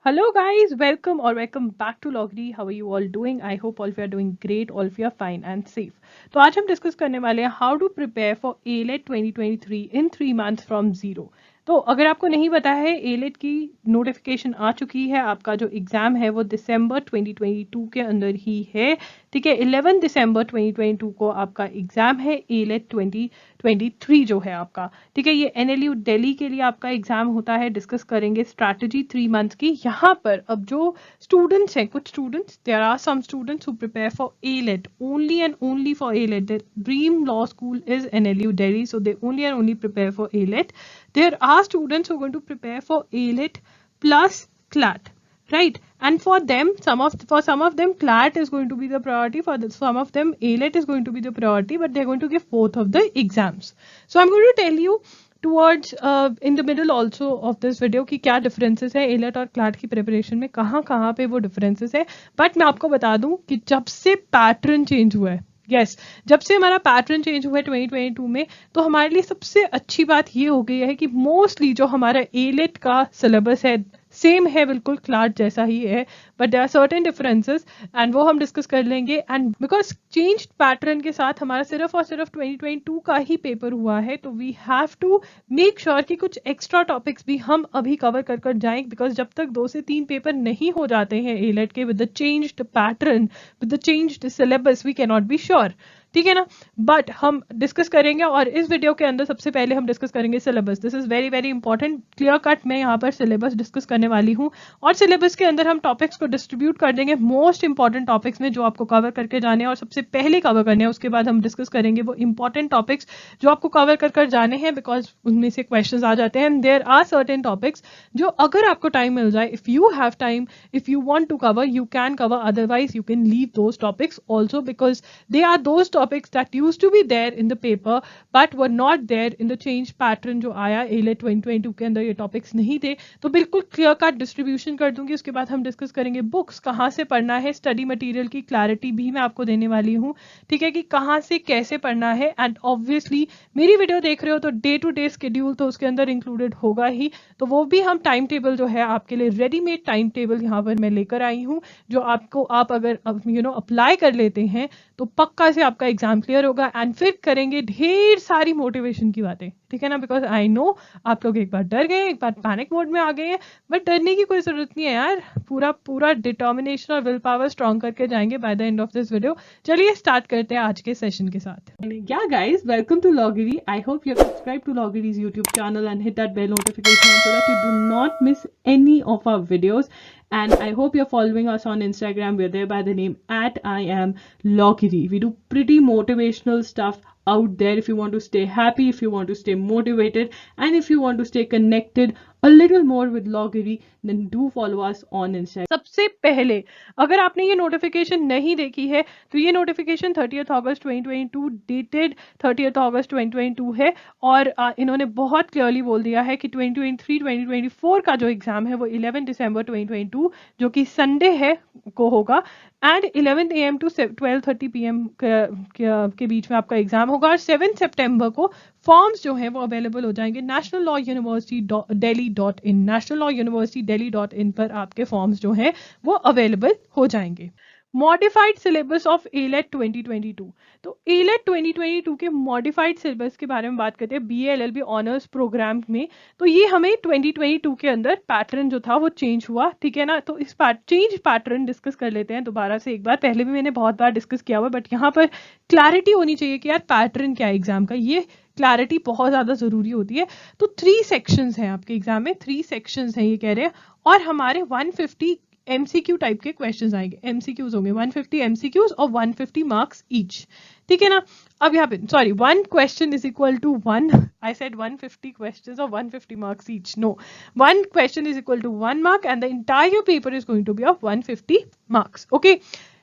Hello guys, welcome back to Logri. How are you all doing? I hope all of you are doing great, all of you are fine and safe. तो आज हम discuss करने वाले हैं how to prepare for ALET 2023 in 3 months from zero. तो अगर आपको नहीं पता है, ALET की नोटिफिकेशन आ चुकी है। आपका जो एग्जाम है वो दिसंबर 2022 के अंदर ही है। ठीक है, 11 दिसंबर 2022 को आपका एग्जाम है ALET 2023 जो है आपका। ठीक है, ये NLU दिल्ली के लिए आपका एग्जाम होता है। डिस्कस करेंगे स्ट्रैटेजी 3 months की। यहाँ पर अब जो स्टूडेंट्स हैं, कुछ students, there are some students who prepare for ALET only and only for ALET। their dream law school is NLU Delhi, so they only and only prepare for ALET. There are students who are going to prepare for ALET plus CLAT, right? And for them, for some of them CLAT is going to be the priority. For some of them ALET is going to be the priority, but they're going to give both of the exams. So I'm going to tell you towards in the middle also of this video कि क्या differences है ALET और CLAT की preparation में, कहाँ पे वो differences है। but मैं आपको बता दूं कि जब से pattern change हुआ है, यस जब से हमारा पैटर्न चेंज हुआ है 2022 में, तो हमारे लिए सबसे अच्छी बात ये हो गई है कि मोस्टली जो हमारा ALET का सिलेबस है सेम है, बिल्कुल क्लाट जैसा ही है, but there are certain differences and वो हम डिस्कस कर लेंगे। एंड बिकॉज चेंज पैटर्न के साथ हमारा सिर्फ और सिर्फ 2022 का ही पेपर हुआ है, तो we have to make sure कि कुछ एक्स्ट्रा टॉपिक्स भी हम अभी कवर कर जाएं, बिकॉज जब तक 2 से 3 पेपर नहीं हो जाते हैं ALET के with the changed pattern, with the changed syllabus, we can not be sure. ठीक है ना, बट हम डिस्कस करेंगे। और इस वीडियो के अंदर सबसे पहले हम डिस्कस करेंगे syllabus. This is very very important, clear cut मैं यहाँ पर सिलेबस डिस्कस करने वाली हूँ। और सिलेबस के अंदर हम टॉपिक्स को डिस्ट्रीब्यूट कर देंगे मोस्ट इंपॉर्टेंट टॉपिक्स में, जो आपको कवर करके जाने हैं और सबसे पहले कवर करने हैं। उसके बाद हम डिस्कस करेंगे वो इंपॉर्टेंट टॉपिक्स जो आपको कवर कर जाने हैं, बिकॉज उनमें से क्वेश्चन आ जाते हैं। देयर आर सर्टेन टॉपिक्स जो अगर आपको टाइम मिल जाए, if you have time, if you want to cover, you can cover, otherwise you can leave those topics also, because they are those topics that used to be there in the paper but were not there in the change pattern जो आया ALET 2022 के अंदर। ये topics नहीं थे, तो बिल्कुल clear cut distribution कर दूंगी। उसके बाद हम डिस्कस करेंगे बुक्स कहाँ से पढ़ना है, स्टडी मटेरियल की क्लैरिटी भी मैं आपको देने वाली हूँ। ठीक है, कि कहाँ से कैसे पढ़ना है। एंड ऑब्वियसली मेरी वीडियो देख रहे हो तो डे टू डे स्केड्यूल तो उसके अंदर इंक्लूडेड होगा ही, तो वो भी हम टाइम टेबल जो है आपके लिए रेडीमेड टाइम टेबल यहाँ पर मैं लेकर आई हूँ, जो आपको आप अगर अप्लाई कर लेते हैं तो पक्का से आपका एग्जाम क्लियर होगा। एंड फिर करेंगे ढेर सारी मोटिवेशन की बातें, ठीक है ना, बिकॉज आई नो आप लोग एक बार डर गए, एक बार पैनिक मोड में आ गए हैं, बट डरने की कोई जरूरत नहीं है यार। पूरा डिटर्मिनेशन और विल पावर स्ट्रॉन्ग करके जाएंगे by the end of this video. चलिए स्टार्ट करते हैं आज के सेशन के साथ। या गाइस, वेलकम टू लॉगिरी। I hope you subscribe to लॉगिरीज YouTube channel and hit that bell notification so that you do not miss any of our videos. And I hope you're following us on Instagram. We're there by the name @IamLogiri. We do pretty motivational stuff out there if you want to stay happy, if you want to stay motivated, and if you want to stay connected a little more with Logiri, then do follow us on Instagram. सबसे पहले अगर आपने ये notification नहीं देखी है तो ये notification 30th August 2022 dated 30th August 2022 है। और इन्होंने बहुत क्लियरली बोल दिया है कि 2023-2024 का जो एग्जाम है वो 11 दिसंबर 2022 जो कि संडे है को होगा, एंड 11 AM to 12:30 PM के बीच में आपका एग्जाम होगा। और 7 सितंबर को फॉर्म्स जो हैं वो अवेलेबल हो जाएंगे national law university delhi.in, national law university delhi.in पर आपके फॉर्म्स जो हैं वो अवेलेबल हो जाएंगे। Modified syllabus of ALET 2022। तो ALET 2022 के मॉडिफाइड सिलेबस के बारे में बात करते हैं BA LLB ऑनर्स प्रोग्राम में। तो ये हमें 2022 के अंदर पैटर्न जो था वो चेंज हुआ, ठीक है ना। तो इस चेंज पैटर्न डिस्कस कर लेते हैं दोबारा से एक बार। पहले भी मैंने बहुत बार डिस्कस किया हुआ, बट यहाँ पर क्लैरिटी होनी चाहिए कि यार पैटर्न क्या है एग्जाम का, ये क्लैरिटी बहुत ज़्यादा ज़रूरी होती है। तो 3 सेक्शंस हैं आपके एग्जाम में, 3 सेक्शंस हैं ये कह रहे हैं, और हमारे 150 MCQ टाइप के क्वेश्चंस आएंगे। MCQs होंगे 150 MCQs और 150 मार्क्स ईच, ठीक है ना। अब यहाँ पे sorry, 1 question is equal to 1, I said 150 questions और 150 marks each, no, 1 question is equal to 1 mark and the entire paper is going to be of 150 marks. Okay,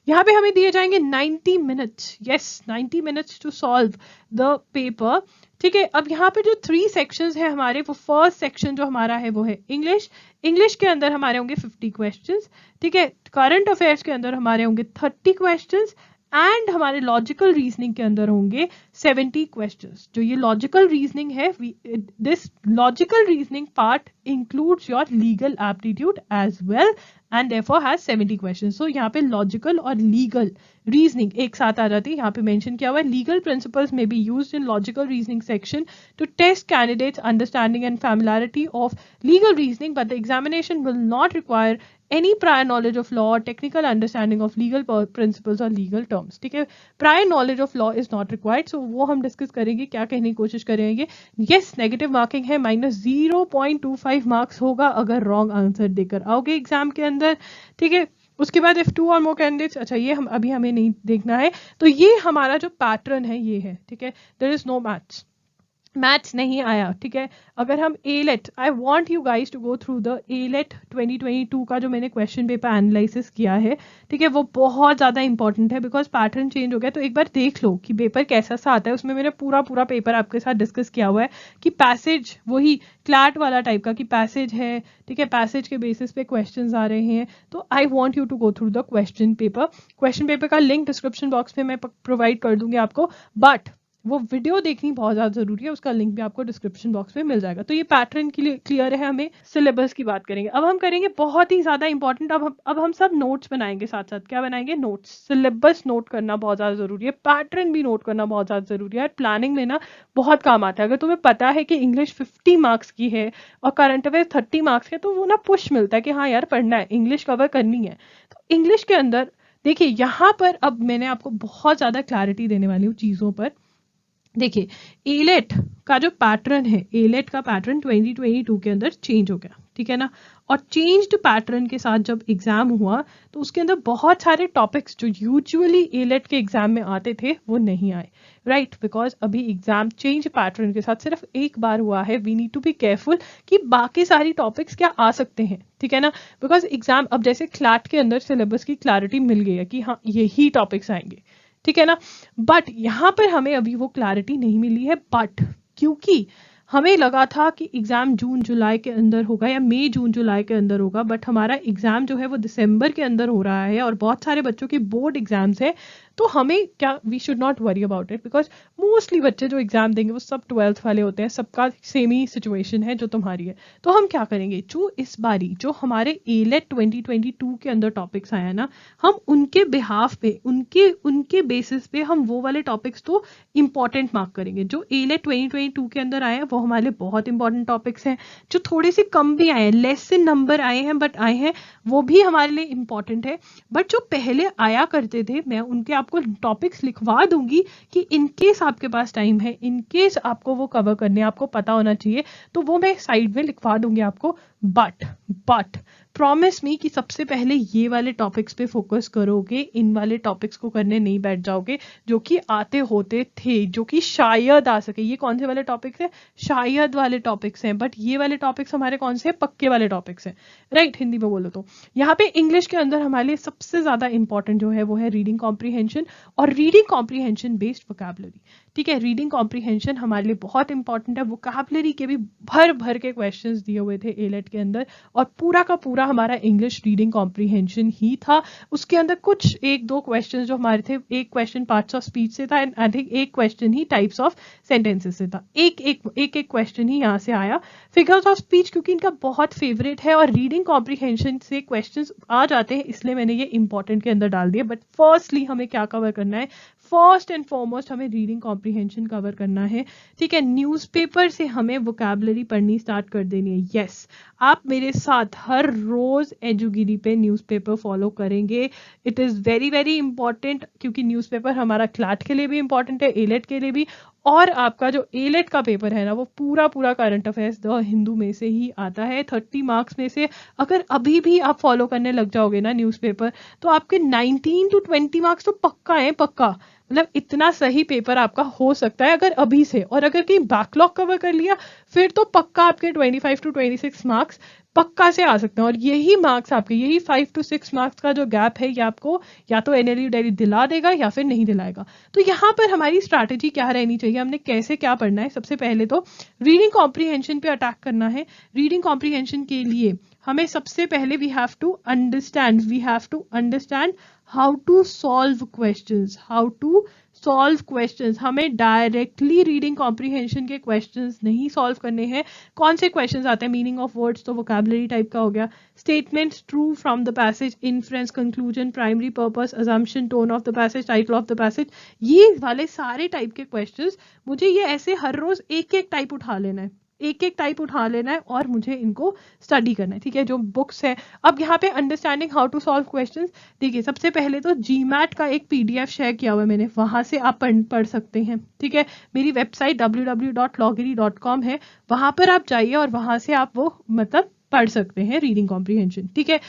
यहाँ पे हमें दिए जाएंगे 90 minutes, yes 90 minutes to solve the paper, ठीक है। अब यहाँ पे जो 3 सेक्शंस है हमारे, वो फर्स्ट सेक्शन जो हमारा है वो है इंग्लिश। इंग्लिश के अंदर हमारे होंगे 50 क्वेश्चंस, ठीक है। करंट अफेयर्स के अंदर हमारे होंगे 30 क्वेश्चंस एंड हमारे लॉजिकल रीजनिंग के अंदर होंगे 70 क्वेश्चंस। जो ये लॉजिकल रीजनिंग है, this logical reasoning part includes your legal aptitude as well and therefore has 70 questions. So यहाँ पे लॉजिकल और लीगल रीजनिंग एक साथ आ जाती है। यहाँ पे मेंशन किया हुआ है legal principles may be used in logical reasoning section to test candidates understanding and familiarity of legal reasoning, but the examination will not require any prior knowledge of law or technical understanding of legal principles or legal terms। ठीक है, prior knowledge of law is not required। so वो हम discuss करेंगे, क्या कहने की कोशिश करेंगे। yes, नेगेटिव मार्किंग है, -0.25 मार्क्स होगा अगर रॉन्ग आंसर देकर आओगे एग्जाम के अंदर। ठीक है, उसके बाद इफ 2 और मोर कैंडिडेट्स, अच्छा ये हम अभी हमें नहीं देखना है। तो ये हमारा जो पैटर्न है ये है। ठीक है, देयर इज नो मैथ्स नहीं आया। ठीक है, अगर हम ALET, I want you guys to go through the ALET 2022 का जो मैंने क्वेश्चन पेपर एनालिसिस किया है। ठीक है, वो बहुत ज़्यादा इंपॉर्टेंट है बिकॉज पैटर्न चेंज हो गया। तो एक बार देख लो कि पेपर कैसा सा आता है। उसमें मैंने पूरा पेपर आपके साथ डिस्कस किया हुआ है कि पैसेज वही क्लैट वाला टाइप का कि पैसेज है। ठीक है, पैसेज के बेसिस पे क्वेश्चंस आ रहे हैं। तो I want you to go through the question paper का लिंक डिस्क्रिप्शन बॉक्स में मैं प्रोवाइड कर दूंगी आपको, बट वो वीडियो देखनी बहुत ज़्यादा जरूरी है। उसका लिंक भी आपको डिस्क्रिप्शन बॉक्स में मिल जाएगा। तो ये पैटर्न के लिए क्लियर है। हमें सिलेबस की बात करेंगे। अब हम करेंगे बहुत ही ज़्यादा इंपॉर्टेंट, अब हम सब नोट्स बनाएंगे साथ साथ। क्या बनाएंगे? नोट्स। सिलेबस नोट करना बहुत ज़्यादा जरूरी है, पैटर्न भी नोट करना बहुत ज़्यादा जरूरी है। प्लानिंग में ना बहुत काम आता है। अगर तुम्हें पता है कि इंग्लिश 50 मार्क्स की है और करंट अफेयर 30 मार्क्स के, तो वो ना पुश मिलता है कि हाँ यार पढ़ना है, इंग्लिश कवर करनी है। तो इंग्लिश के अंदर देखिए, यहाँ पर अब मैंने आपको बहुत ज़्यादा क्लैरिटी देने वाली हूँ चीज़ों पर। देखिए, एलेट का जो पैटर्न है, एलेट का पैटर्न 2022 के अंदर चेंज हो गया। ठीक है ना, और चेंज्ड पैटर्न के साथ जब एग्जाम हुआ तो उसके अंदर बहुत सारे टॉपिक्स जो यूजुअली एलेट के एग्जाम में आते थे वो नहीं आए। राइट, बिकॉज अभी एग्जाम चेंज पैटर्न के साथ सिर्फ एक बार हुआ है। We need to be careful कि बाकी सारी टॉपिक्स क्या आ सकते हैं। ठीक है ना, बिकॉज एग्जाम अब जैसे क्लैट के अंदर सिलेबस की क्लैरिटी मिल गई है कि हाँ यही टॉपिक्स आएंगे। ठीक है ना, बट यहाँ पर हमें अभी वो क्लैरिटी नहीं मिली है। बट क्योंकि हमें लगा था कि एग्जाम जून जुलाई के अंदर होगा या मई जून जुलाई के अंदर होगा, बट हमारा एग्जाम जो है वो दिसंबर के अंदर हो रहा है और बहुत सारे बच्चों के बोर्ड एग्जाम्स है। तो हमें क्या, we should not worry about it, because mostly बच्चे जो एग्जाम देंगे वो सब 12th वाले होते हैं। सबका सेम ही सिचुएशन है जो तुम्हारी है। तो हम क्या करेंगे, जो इस बारी जो हमारे एलेट 2022 के अंदर टॉपिक्स आया ना, हम उनके बिहाफ पे, उनके बेसिस पे हम वो वाले टॉपिक्स तो इंपॉर्टेंट मार्क करेंगे। जो एलेट 2022 के अंदर आए हैं वो हमारे लिए बहुत इंपॉर्टेंट टॉपिक्स हैं। जो थोड़े से कम भी आए हैं, लेस से नंबर आए हैं बट आए हैं, वो भी हमारे लिए इंपॉर्टेंट है। बट जो पहले आया करते थे, मैं उनके आपको टॉपिक्स लिखवा दूंगी कि इनकेस आपके पास टाइम है, इनकेस आपको वो कवर करने आपको पता होना चाहिए, तो वो मैं साइड में लिखवा दूंगी आपको। बट प्रॉमिस मी कि सबसे पहले ये वाले टॉपिक्स पे फोकस करोगे, इन वाले टॉपिक्स को करने नहीं बैठ जाओगे जो कि आते होते थे, जो कि शायद आ सके। ये कौन से वाले टॉपिक्स हैं? शायद वाले टॉपिक्स हैं। बट ये वाले टॉपिक्स हमारे कौन से हैं? पक्के वाले टॉपिक्स हैं। राइट, हिंदी में बोलो तो यहाँ पे इंग्लिश के अंदर हमारे लिए सबसे ज्यादा इंपॉर्टेंट जो है वो है रीडिंग कॉम्प्रीहेंशन और रीडिंग कॉम्प्रीहेंशन बेस्ड वोकैबुलरी। ठीक है, रीडिंग कॉम्प्रीहेंशन हमारे लिए बहुत इंपॉर्टेंट है। वोकैबुलरी के भी भर के क्वेश्चंस दिए हुए थे एलेट के अंदर और पूरा का पूरा हमारा इंग्लिश रीडिंग कॉम्प्रीहेंशन ही था। उसके अंदर कुछ एक दो क्वेश्चंस जो हमारे थे, एक क्वेश्चन पार्ट्स ऑफ स्पीच से था एंड आई थिंक एक question he types of sentences से था। एक क्वेश्चन ही यहाँ से आया। फिगर्स ऑफ स्पीच क्योंकि इनका बहुत फेवरेट है और रीडिंग कॉम्प्रीहेंशन से क्वेश्चंस आ जाते हैं, इसलिए मैंने ये इंपॉर्टेंट के अंदर डाल दिया। बट फर्स्टली हमें क्या कवर करना है? फर्स्ट एंड फॉरमोस्ट हमें रीडिंग कॉम्प्रीहेंशन कवर करना है। ठीक है, न्यूज़पेपर से हमें वोकैबुलरी पढ़नी स्टार्ट कर देनी है। यस, आप मेरे साथ हर रोज एजुगिरी पे न्यूज़पेपर फॉलो करेंगे। It is very very important क्योंकि न्यूज़पेपर हमारा क्लैट के लिए भी इंपॉर्टेंट है, एलेट के लिए भी। और आपका जो एलेट का पेपर है ना, वो पूरा करंट अफेयर्स द हिंदू में से ही आता है। 30 मार्क्स में से अगर अभी भी आप फॉलो करने लग जाओगे ना न्यूज़पेपर, तो आपके 19 to 20 मार्क्स तो पक्का है, पक्का। मतलब इतना सही पेपर आपका हो सकता है अगर अभी से, और अगर कहीं बैकलॉग कवर कर लिया फिर तो पक्का आपके 25 to 26 मार्क्स पक्का से आ सकते हैं। और यही मार्क्स आपके, यही 5 to 6 मार्क्स का जो गैप है, ये आपको या तो एनएलयू दिल्ली दिला देगा या फिर नहीं दिलाएगा। तो यहाँ पर हमारी स्ट्रैटेजी क्या रहनी चाहिए, हमने कैसे क्या पढ़ना है? सबसे पहले तो रीडिंग कॉम्प्रीहेंशन पे अटैक करना है। रीडिंग कॉम्प्रीहेंशन के लिए हमें सबसे पहले we have to understand how to solve questions. हमें डायरेक्टली रीडिंग कॉम्प्रिहेंशन के क्वेश्चंस नहीं सॉल्व करने हैं। कौन से क्वेश्चंस आते हैं? मीनिंग ऑफ वर्ड्स तो वोकैबुलरी टाइप का हो गया, statements true from the passage, inference, conclusion, primary purpose, assumption, tone of the passage, title of the passage, ये वाले सारे टाइप के क्वेश्चंस मुझे ये ऐसे हर रोज एक एक टाइप उठा लेना है, और मुझे इनको स्टडी करना है। ठीक है, जो बुक्स है। अब यहाँ पे understanding how to solve questions, देखिए सबसे पहले तो जीमैट का एक पीडीएफ शेयर किया हुआ है मैंने, वहां से आप पढ़ सकते हैं। ठीक है, मेरी वेबसाइट www.loggery.com है, वहां पर आप जाइए और वहां से आप वो मतलब पढ़ सकते हैं रीडिंग कॉम्प्रिहेंशन। ठीक है,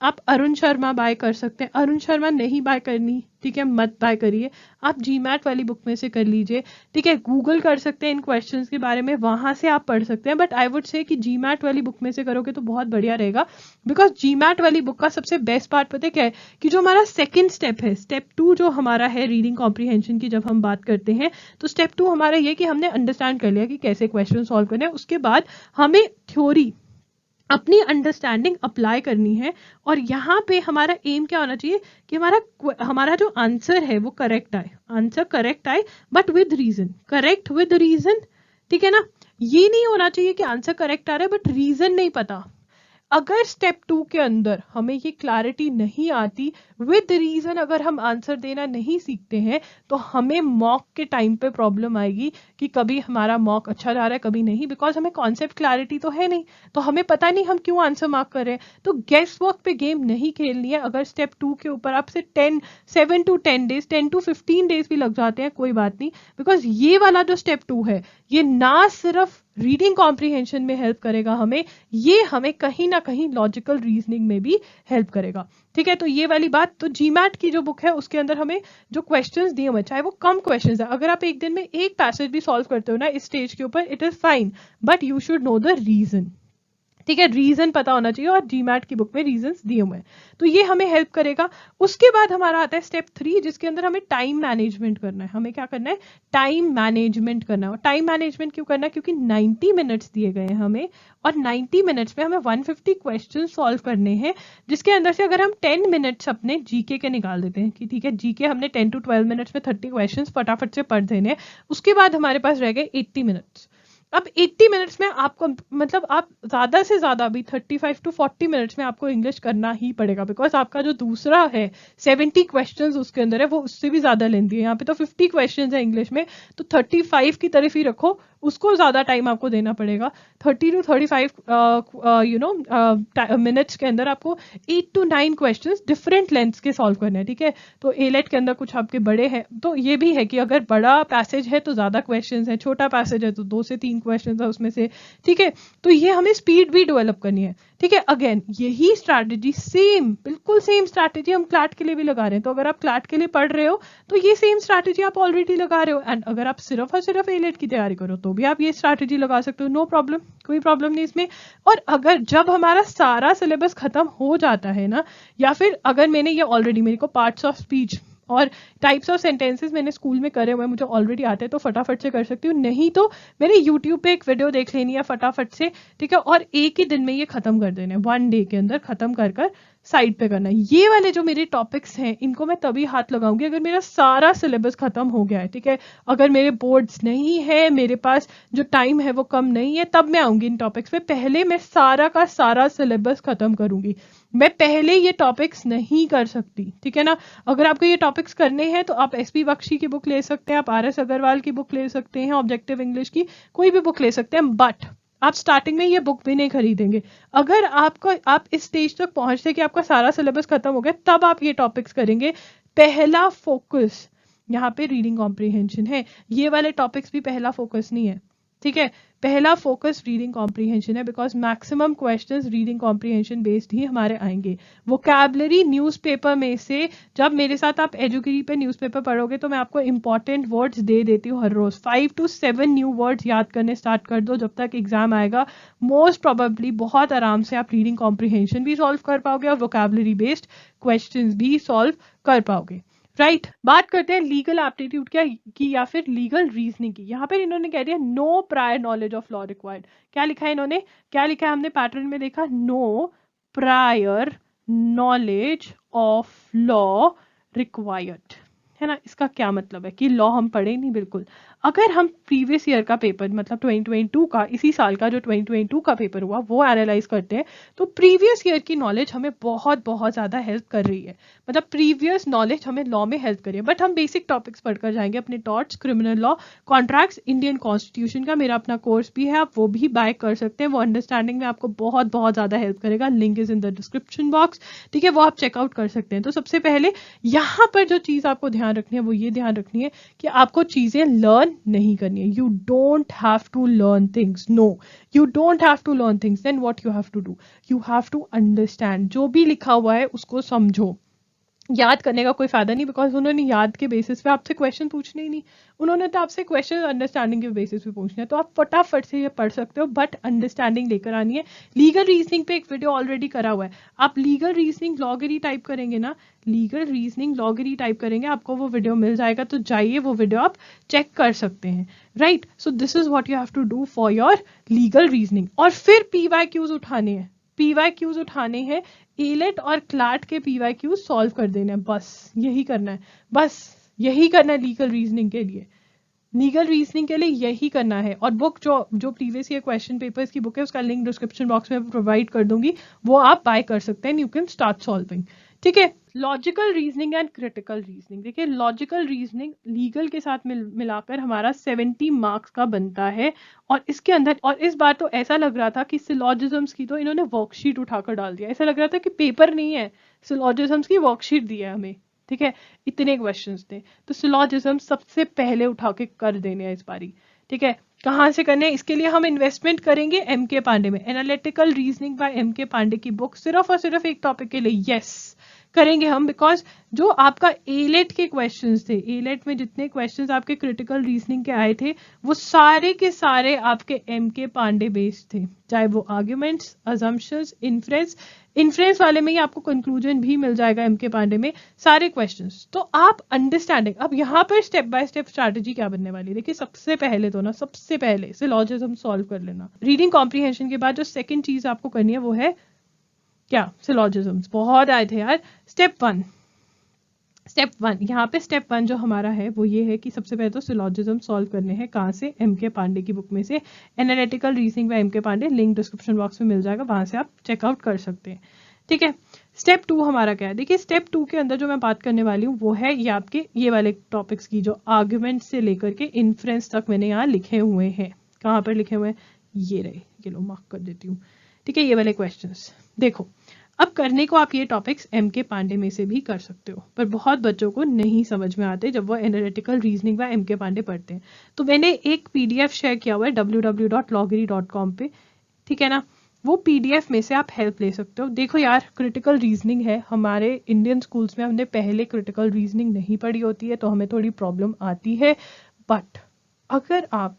आप अरुण शर्मा बाय कर सकते हैं। अरुण शर्मा नहीं बाय करनी, ठीक है, मत बाय करिए, आप जीमैट वाली बुक में से कर लीजिए। ठीक है, गूगल कर सकते हैं इन क्वेश्चंस के बारे में, वहां से आप पढ़ सकते हैं। बट आई वुड से कि जीमैट वाली बुक में से करोगे तो बहुत बढ़िया रहेगा, बिकॉज जीमैट वाली बुक का सबसे बेस्ट पार्ट पता है क्या है? कि जो हमारा सेकेंड स्टेप है, स्टेप 2 जो हमारा है रीडिंग कॉम्प्रिहेंशन की, जब हम बात करते हैं तो स्टेप 2 हमारा ये कि हमने अंडरस्टैंड कर लिया कि कैसे क्वेश्चन सॉल्व करने हैं। उसके बाद हमें थ्योरी, अपनी अंडरस्टैंडिंग अप्लाई करनी है। और यहाँ पे हमारा एम क्या होना चाहिए कि हमारा जो आंसर है वो करेक्ट आए, but with reason, correct with reason. ठीक है ना, ये नहीं होना चाहिए कि आंसर करेक्ट आ रहा है बट रीजन नहीं पता। अगर स्टेप 2 के अंदर हमें ये क्लैरिटी नहीं आती, विद रीजन अगर हम आंसर देना नहीं सीखते हैं, तो हमें मॉक के टाइम पे प्रॉब्लम आएगी कि कभी हमारा मॉक अच्छा जा रहा है, कभी नहीं, बिकॉज हमें कॉन्सेप्ट क्लैरिटी तो है नहीं, तो हमें पता नहीं हम क्यों आंसर मार्क कर रहे हैं। तो गेस वर्क पे गेम नहीं खेलनी है। अगर स्टेप 2 के ऊपर आपसे 7 to 10 डेज, 10 to 15 डेज भी लग जाते हैं, कोई बात नहीं, बिकॉज ये वाला जो स्टेप 2 है, ये ना सिर्फ रीडिंग कॉम्प्रिहेंशन में हेल्प करेगा हमें, ये हमें कहीं ना कहीं लॉजिकल रीजनिंग में भी हेल्प करेगा। ठीक है, तो ये वाली बात। तो जीमैट की जो बुक है उसके अंदर हमें जो क्वेश्चंस दिए हुए, चाहे वो कम क्वेश्चंस है, अगर आप एक दिन में एक पैसेज भी सॉल्व करते हो ना इस स्टेज के ऊपर, it is fine, but you should know the reason. ठीक है, रीजन पता होना चाहिए, और जीमैट की बुक में रीजंस दिए हुए हैं, तो ये हमें हेल्प करेगा। उसके बाद हमारा आता है स्टेप 3, जिसके अंदर हमें टाइम मैनेजमेंट करना है। हमें क्या करना है? टाइम मैनेजमेंट करना है। और टाइम मैनेजमेंट क्यों करना है? क्योंकि 90 मिनट्स दिए गए हैं हमें, और 90 मिनट्स में हमें 150 क्वेश्चन सॉल्व करने हैं, जिसके अंदर से अगर हम 10 मिनट्स अपने जीके के निकाल देते हैं कि ठीक है, जीके हमने 10 to 12 मिनट्स में 30 क्वेश्चन फटाफट से पढ़ देने हैं, उसके बाद हमारे पास रह गए 80 मिनट्स। अब 80 मिनट्स में आपको मतलब आप ज्यादा से ज्यादा भी 35 to 40 मिनट्स में आपको इंग्लिश करना ही पड़ेगा, बिकॉज आपका जो दूसरा है 70 क्वेश्चंस उसके अंदर है, वो उससे भी ज्यादा लेंदी है। यहाँ पे तो 50 क्वेश्चंस है इंग्लिश में, तो 35 की तरफ ही रखो, उसको ज्यादा टाइम आपको देना पड़ेगा। 30 to 35 मिनट्स के अंदर आपको 8 to 9 क्वेश्चंस डिफरेंट लेंथ्स के सॉल्व करने हैं। ठीक है, तो एलेट के अंदर कुछ आपके बड़े हैं, तो ये भी है कि अगर बड़ा पैसेज है तो ज्यादा क्वेश्चंस है, छोटा पैसेज है तो 2 से 3 क्वेश्चंस है उसमें से। ठीक है, तो ये हमें स्पीड भी डेवलप करनी है। ठीक है, अगेन यही स्ट्रैटेजी, बिल्कुल सेम स्ट्रैटेजी हम क्लैट के लिए भी लगा रहे हैं। तो अगर आप क्लैट के लिए पढ़ रहे हो तो ये सेम स्ट्रैटेजी आप ऑलरेडी लगा रहे हो, एंड अगर आप सिर्फ और सिर्फ एलेट की तैयारी करो तो भी आप ये स्ट्रैटेजी लगा सकते हो, नो प्रॉब्लम, कोई प्रॉब्लम नहीं इसमें। और अगर जब हमारा सारा सिलेबस खत्म हो जाता है ना, या फिर अगर मैंने ये ऑलरेडी, मेरे को पार्ट्स ऑफ स्पीच और टाइप्स ऑफ सेंटेंसेस मैंने स्कूल में करे हुए मुझे ऑलरेडी आते हैं, तो फटाफट से कर सकती हूँ, नहीं तो मैंने यूट्यूब पे एक वीडियो देख लेनी है फटाफट से। ठीक है, और एक ही दिन में ये खत्म कर देना है, 1 डे के अंदर खत्म कर साइड पे करना है। ये वाले जो मेरे टॉपिक्स हैं इनको मैं तभी हाथ लगाऊंगी अगर मेरा सारा सिलेबस खत्म हो गया है। ठीक है, अगर मेरे बोर्ड्स नहीं है, मेरे पास जो टाइम है वो कम नहीं है, तब मैं आऊंगी इन टॉपिक्स पे। पहले मैं सारा का सारा सिलेबस खत्म करूंगी, मैं पहले ये टॉपिक्स नहीं कर सकती। ठीक है ना, अगर आपको ये टॉपिक्स करने हैं तो आप एसपी बख्शी की बुक ले सकते हैं, आप आरएस अग्रवाल की बुक ले सकते हैं, ऑब्जेक्टिव इंग्लिश की कोई भी बुक ले सकते हैं, बट आप स्टार्टिंग में ये बुक भी नहीं खरीदेंगे। अगर आप इस स्टेज तक पहुंचते कि आपका सारा सिलेबस खत्म हो गया, तब आप ये टॉपिक्स करेंगे। पहला फोकस यहाँ पे रीडिंग कॉम्प्रिहेंशन है, ये वाले टॉपिक्स भी पहला फोकस नहीं है। ठीक है, पहला फोकस रीडिंग कॉम्प्रिहेंशन है, because maximum questions reading comprehension based ही हमारे आएंगे। वोकैबुलरी न्यूज़पेपर में से, जब मेरे साथ आप एजुकेरी पे न्यूज़पेपर पढ़ोगे तो मैं आपको इंपॉर्टेंट वर्ड्स दे देती हूँ हर रोज। 5 to 7 न्यू वर्ड्स याद करने स्टार्ट कर दो, जब तक एग्जाम आएगा मोस्ट प्रोबेबली बहुत आराम से आप रीडिंग कॉम्प्रिहेंशन भी सॉल्व कर पाओगे और वोकैबुलरी बेस्ड क्वेश्चंस भी सॉल्व कर पाओगे। राइट बात करते हैं लीगल एप्टीट्यूड क्या की या फिर लीगल रीजनिंग की। यहाँ पर इन्होंने कह दिया no prior knowledge of law required. क्या लिखा है इन्होंने, क्या लिखा है हमने पैटर्न में देखा, no prior knowledge of law required, है ना। इसका क्या मतलब है कि लॉ हम पढ़े नहीं बिल्कुल। अगर हम प्रीवियस ईयर का पेपर मतलब 2022 का, इसी साल का जो 2022 का पेपर हुआ वो एनालाइज करते हैं तो प्रीवियस ईयर की नॉलेज हमें बहुत बहुत ज़्यादा हेल्प कर रही है। मतलब प्रीवियस नॉलेज हमें लॉ में हेल्प करिए। बट हम बेसिक टॉपिक्स पढ़कर जाएंगे अपने torts, criminal law, contracts, Indian constitution का मेरा अपना कोर्स भी है, आप वो भी बाय कर सकते हैं। वो अंडरस्टैंडिंग में आपको बहुत बहुत ज़्यादा हेल्प करेगा। Link is in the description box, ठीक है, वो आप चेकआउट कर सकते हैं। तो सबसे पहले यहाँ पर जो चीज़ आपको ध्यान रखनी है वो ये ध्यान रखनी है कि आपको चीज़ें लर्न नहीं करनी है। You don't have to learn things, no you don't have to learn things. Then what you have to do, you have to understand. जो भी लिखा हुआ है उसको समझो। याद करने का कोई फायदा नहीं, बिकॉज उन्होंने याद के बेसिस पे आपसे क्वेश्चन पूछने ही नहीं, उन्होंने तो आपसे क्वेश्चन अंडरस्टैंडिंग के बेसिस पे पूछने हैं। तो आप फटाफट से ये पढ़ सकते हो, बट अंडरस्टैंडिंग लेकर आनी है। लीगल रीजनिंग पे एक वीडियो ऑलरेडी करा हुआ है, आप लीगल रीजनिंग लॉगरी टाइप करेंगे ना, लीगल रीजनिंग लॉगरी टाइप करेंगे आपको वो वीडियो मिल जाएगा, तो जाइए वो वीडियो आप चेक कर सकते हैं। Right, so this is what you have to do for your legal reasoning. और फिर PYQs उठाने हैं, PYQs उठाने हैं, एलेट और क्लैट के PYQ सॉल्व कर देने हैं, बस यही करना है, बस यही करना है लीगल रीजनिंग के लिए। लीगल रीजनिंग के लिए यही करना है। और बुक जो प्रीवियस ईयर क्वेश्चन पेपर्स की बुक है उसका लिंक डिस्क्रिप्शन बॉक्स में प्रोवाइड कर दूंगी, वो आप बाय कर सकते हैं। यू कैन स्टार्ट सॉल्विंग, ठीक है। Logical reasoning and critical reasoning, देखिए लॉजिकल रीजनिंग लीगल के साथ मिलाकर हमारा 70 मार्क्स का बनता है। और इसके अंदर, और इस बार तो ऐसा लग रहा था कि सिलॉजिज्म्स की तो इन्होंने वर्कशीट उठाकर डाल दिया, ऐसा लग रहा था कि पेपर नहीं है, सिलॉजिज्म्स की वर्कशीट दी है हमें, ठीक है। इतने क्वेश्चंस थे, तो सिलॉजिज्म सबसे पहले उठा के कर देने हैं इस बारी, ठीक है। कहाँ से करने हैं, इसके लिए हम इन्वेस्टमेंट करेंगे MK पांडे में, analytical reasoning by MK Pandey की बुक, सिर्फ और सिर्फ एक टॉपिक के लिए, यस करेंगे हम। बिकॉज जो आपका एलेट के क्वेश्चंस थे, एलेट में जितने क्वेश्चंस आपके क्रिटिकल रीजनिंग के आए थे वो सारे के सारे आपके MK पांडे बेस्ड थे, चाहे वो आर्ग्यूमेंट्स, अजम्पशंस, इन्फ्रेंस वाले में ही आपको कंक्लूजन भी मिल जाएगा MK पांडे में, सारे क्वेश्चंस। तो आप अंडरस्टैंडिंग, अब यहाँ पर स्टेप बाय स्टेप स्ट्रैटेजी क्या बनने वाली है, देखिए सबसे पहले तो ना, सबसे पहले सिलॉजिज्म सॉल्व कर लेना। रीडिंग कॉम्प्रिहेंशन के बाद जो सेकंड चीज आपको करनी है वो है क्या, सिलॉजिज्म्स। बहुत आए थे यार। स्टेप वन यहाँ पे स्टेप वन जो हमारा है वो ये है कि सबसे पहले तो सिलॉजिज्म सॉल्व करने हैं। कहाँ से, MK पांडे की बुक में से, analytical reasoning by MK Pandey, link description box में मिल जाएगा, वहां से आप चेकआउट कर सकते हैं, ठीक है। स्टेप टू हमारा क्या है, देखिए स्टेप टू के अंदर जो मैं बात करने वाली हूँ वो है ये आपके ये वाले टॉपिक्स की, जो आर्ग्यूमेंट से लेकर के इन्फ्रेंस तक मैंने यहाँ लिखे हुए हैं। कहाँ पर लिखे हुए हैं, ये रहे, ये लो मार्क कर देती हूँ, ठीक है। ये वाले क्वेश्चंस देखो, अब करने को आप ये टॉपिक्स MK पांडे में से भी कर सकते हो, पर बहुत बच्चों को नहीं समझ में आते जब वो एनालिटिकल रीजनिंग व MK पांडे पढ़ते हैं। तो मैंने एक PDF शेयर किया हुआ है www.loggery.com पे, ठीक है ना, वो PDF में से आप हेल्प ले सकते हो। देखो यार, क्रिटिकल रीजनिंग है, हमारे इंडियन स्कूल्स में हमने पहले क्रिटिकल रीजनिंग नहीं पढ़ी होती है तो हमें थोड़ी प्रॉब्लम आती है। बट अगर आप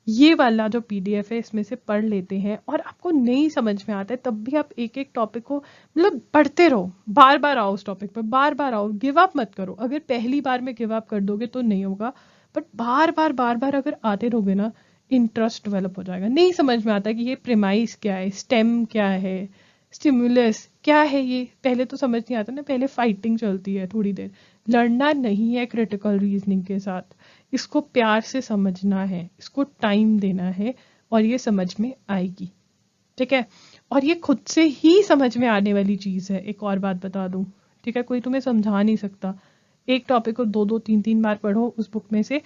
ये वाला जो PDF है इसमें से पढ़ लेते हैं और आपको नहीं समझ में आता है, तब भी आप एक एक टॉपिक को मतलब पढ़ते रहो, बार बार आओ उस टॉपिक पर, बार बार आओ, गिव अप मत करो। अगर पहली बार में गिव अप कर दोगे तो नहीं होगा, बट बार बार अगर आते रहोगे ना, इंटरेस्ट डेवलप हो जाएगा। नहीं समझ में आता कि ये प्रेमाइस क्या है, स्टेम क्या है, स्टिमुलस क्या है, ये पहले तो समझ नहीं आता ना, पहले फाइटिंग चलती है थोड़ी देर। लड़ना नहीं है क्रिटिकल रीजनिंग के साथ, इसको प्यार से समझना है, इसको टाइम देना है और ये समझ में आएगी, ठीक है। और ये खुद से ही समझ में आने वाली चीज़ है। एक और बात बता दूं, ठीक है, कोई तुम्हें समझा नहीं सकता। एक टॉपिक को 2 3 3 बार पढ़ो उस बुक में से।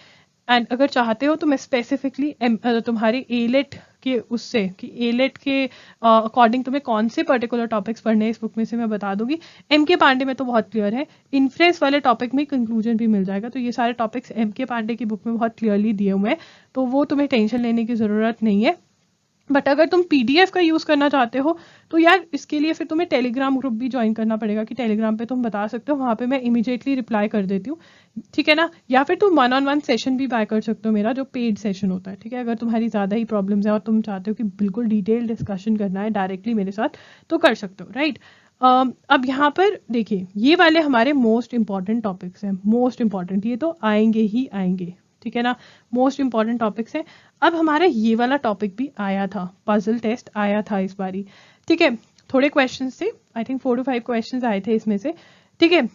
एंड अगर चाहते हो तो मैं स्पेसिफिकली तुम्हारे एलेट के उससे कि एलेट के अकॉर्डिंग तुम्हें कौन से पर्टिकुलर टॉपिक्स पढ़ने हैं इस बुक में से मैं बता दूंगी। MK पांडे में तो बहुत क्लियर है, इन्फ्रेंस वाले टॉपिक में कंक्लूजन भी मिल जाएगा। तो ये सारे टॉपिक्स MK पांडे की बुक में बहुत क्लियरली दिए हुए हैं, तो वो तुम्हें टेंशन लेने की ज़रूरत नहीं है। बट अगर तुम पीडीएफ का यूज़ करना चाहते हो तो यार इसके लिए फिर तुम्हें टेलीग्राम ग्रुप भी ज्वाइन करना पड़ेगा कि टेलीग्राम पे तुम बता सकते हो, वहाँ पे मैं इमीडिएटली रिप्लाई कर देती हूँ, ठीक है ना। या फिर तुम 1-on-1 सेशन भी बाय कर सकते हो, मेरा जो पेड सेशन होता है, ठीक है। अगर तुम्हारी ज़्यादा ही प्रॉब्लम्स है और तुम चाहते हो कि बिल्कुल डिटेल डिस्कशन करना है डायरेक्टली मेरे साथ, तो कर सकते हो, राइट। अब यहाँ पर देखिए, ये वाले हमारे मोस्ट इंपॉर्टेंट टॉपिक्स हैं, मोस्ट इंपॉर्टेंट, ये तो आएंगे ही आएंगे, ठीक है ना, मोस्ट इंपॉर्टेंट टॉपिक्स हैं। अब हमारा ये वाला टॉपिक भी आया था, पजल टेस्ट आया था इस बारी, ठीक है। थोड़े क्वेश्चंस थे, आई थिंक 4 to 5 क्वेश्चंस आए थे इसमें से, ठीक है।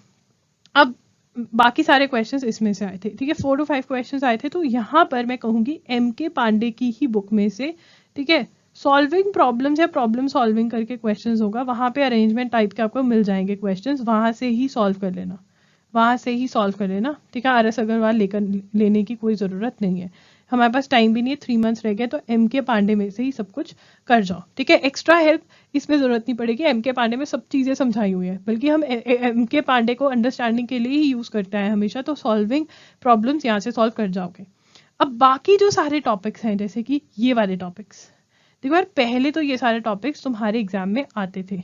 अब बाकी सारे क्वेश्चंस इसमें से आए थे, ठीक है, 4 to 5 क्वेश्चंस आए थे। तो यहाँ पर मैं कहूँगी एम के पांडे की ही बुक में से, ठीक है, सॉल्विंग प्रॉब्लम्स या प्रॉब्लम सॉल्विंग करके क्वेश्चंस होगा, वहाँ पे अरेंजमेंट टाइप के आपको मिल जाएंगे क्वेश्चंस, वहाँ से ही सॉल्व कर लेना, वहाँ से ही सॉल्व कर लेना, ठीक है। आर एस अग्रवाल लेने की कोई ज़रूरत नहीं है, हमारे पास टाइम भी नहीं है, 3 मंथ्स रह गए, तो एम के पांडे में से ही सब कुछ कर जाओ, ठीक है। एक्स्ट्रा हेल्प इसमें ज़रूरत नहीं पड़ेगी, एम के पांडे में सब चीज़ें समझाई हुई है, बल्कि हम एम के पांडे को अंडरस्टैंडिंग के लिए ही यूज़ करते हैं हमेशा, तो सॉल्विंग प्रॉब्लम्स यहाँ से सॉल्व कर जाओगे। अब बाकी जो सारे टॉपिक्स हैं, जैसे कि ये वाले टॉपिक्स, देखो यार, पहले तो ये सारे टॉपिक्स तुम्हारे एग्जाम में आते थे,